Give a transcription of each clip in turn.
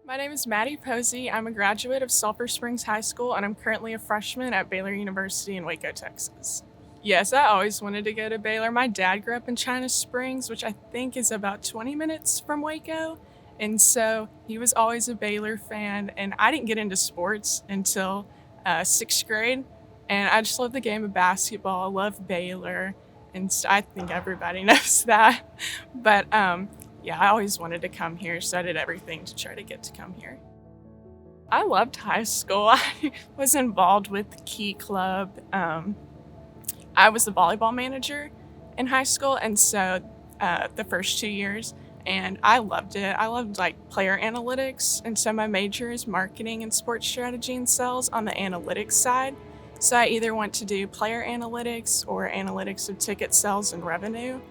My name is Mady Posey. I'm a graduate of Sulphur Springs High School, and I'm currently a freshman at Baylor University in Waco, Texas. Yes, I always wanted to go to Baylor. My dad grew up in China Springs, which I think is about 20 minutes from Waco. And so he was always a Baylor fan. And I didn't get into sports until sixth grade. And I just love the game of basketball. I love Baylor. And so I think everybody knows that. But yeah, I always wanted to come here, so I did everything to try to get to come here. I loved high school. I was involved with the Key Club. I was the volleyball manager in high school, and so the first 2 years, and I loved it. I loved like player analytics, and so my major is marketing and sports strategy and sales on the analytics side. So I either want to do player analytics or analytics of ticket sales and revenue.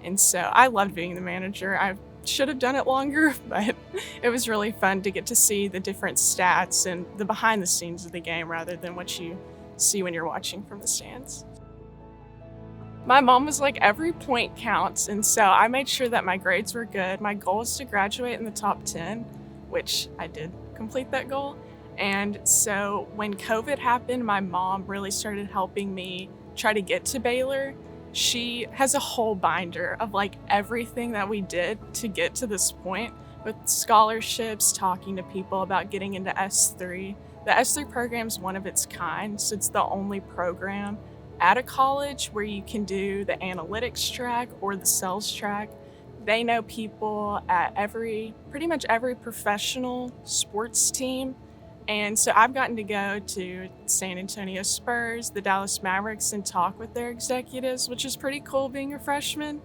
And so I loved being the manager. I should have done it longer, but it was really fun to get to see the different stats and the behind the scenes of the game rather than what you see when you're watching from the stands. My mom was like, every point counts. And so I made sure that my grades were good. My goal was to graduate in the top 10, which I did complete that goal. And so when COVID happened, my mom really started helping me try to get to Baylor. She has a whole binder of like everything that we did to get to this point with scholarships, talking to people about getting into S3. The S3 program is one of its kind, so it's the only program at a college where you can do the analytics track or the sales track. They know people at pretty much every professional sports team. And so I've gotten to go to San Antonio Spurs, the Dallas Mavericks, and talk with their executives, which is pretty cool being a freshman.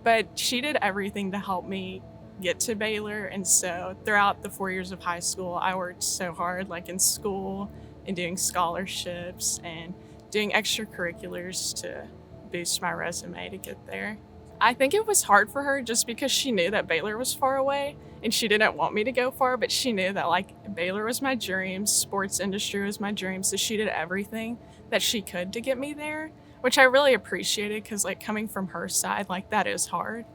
But she did everything to help me get to Baylor. And so throughout the 4 years of high school, I worked so hard, like in school and doing scholarships and doing extracurriculars to boost my resume to get there. I think it was hard for her just because she knew that Baylor was far away and she didn't want me to go far, but she knew that like Baylor was my dream, sports industry was my dream, so she did everything that she could to get me there, which I really appreciated because like coming from her side, like that is hard,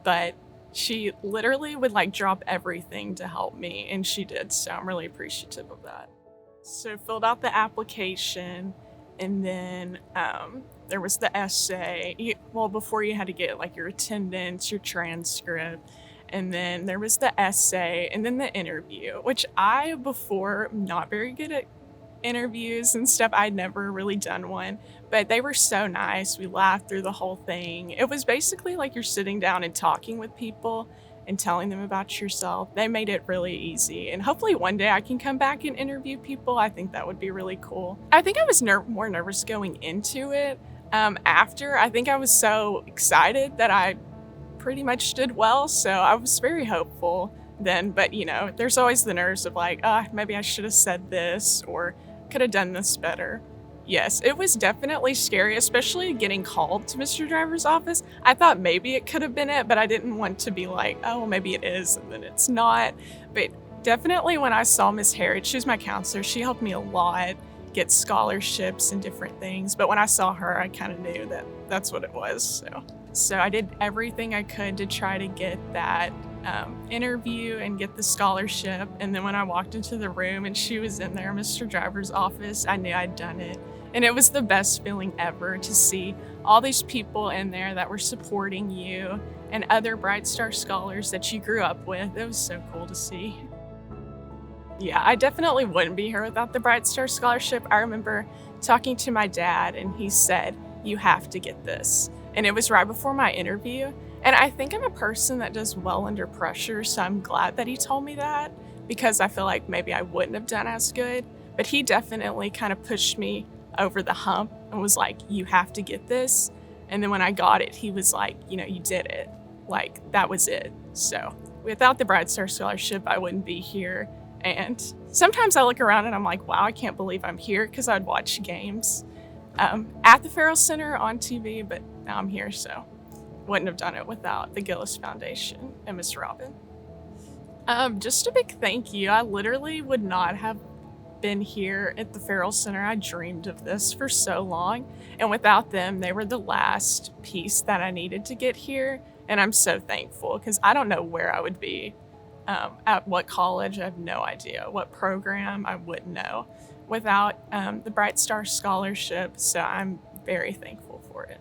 but she literally would like drop everything to help me, and she did, so I'm really appreciative of that. So filled out the application, and then there was the essay. Before you had to get like your attendance, your transcript, and then there was the essay, and then the interview, which before, not very good at interviews and stuff. I'd never really done one, but they were so nice. We laughed through the whole thing. It was basically like you're sitting down and talking with people and telling them about yourself. They made it really easy, and hopefully one day I can come back and interview people. I think that would be really cool. I think I was more nervous going into it. After, I think I was so excited that I pretty much did well, so I was very hopeful then, but there's always the nerves of like, maybe I should have said this or could have done this better. Yes, it was definitely scary, especially getting called to Mr. Driver's office. I thought maybe it could have been it, but I didn't want to be like, oh, well, maybe it is, and then it's not. But definitely when I saw Miss Harriet, she was my counselor, she helped me a lot get scholarships and different things. But when I saw her, I kind of knew that that's what it was. So I did everything I could to try to get that interview and get the scholarship. And then when I walked into the room and she was in there, Mr. Driver's office, I knew I'd done it. And it was the best feeling ever to see all these people in there that were supporting you and other Bright Star scholars that you grew up with. It was so cool to see. Yeah, I definitely wouldn't be here without the Bright Star Scholarship. I remember talking to my dad and he said, you have to get this. And it was right before my interview. And I think I'm a person that does well under pressure, so I'm glad that he told me that because I feel like maybe I wouldn't have done as good. But he definitely kind of pushed me over the hump and was like, you have to get this. And then when I got it, he was like, you did it. Like, that was it. So without the Bright Star Scholarship, I wouldn't be here. And sometimes I look around and I'm like, wow, I can't believe I'm here, because I'd watch games at the Farrell Center on TV, but now I'm here, so wouldn't have done it without the Gillis Foundation and Miss Robin. Just a big thank you. I literally would not have been here at the Farrell Center. I dreamed of this for so long, and without them, they were the last piece that I needed to get here, and I'm so thankful because I don't know where I would be At what college, I have no idea. What program, I wouldn't know without the Bright Star Scholarship, so I'm very thankful for it.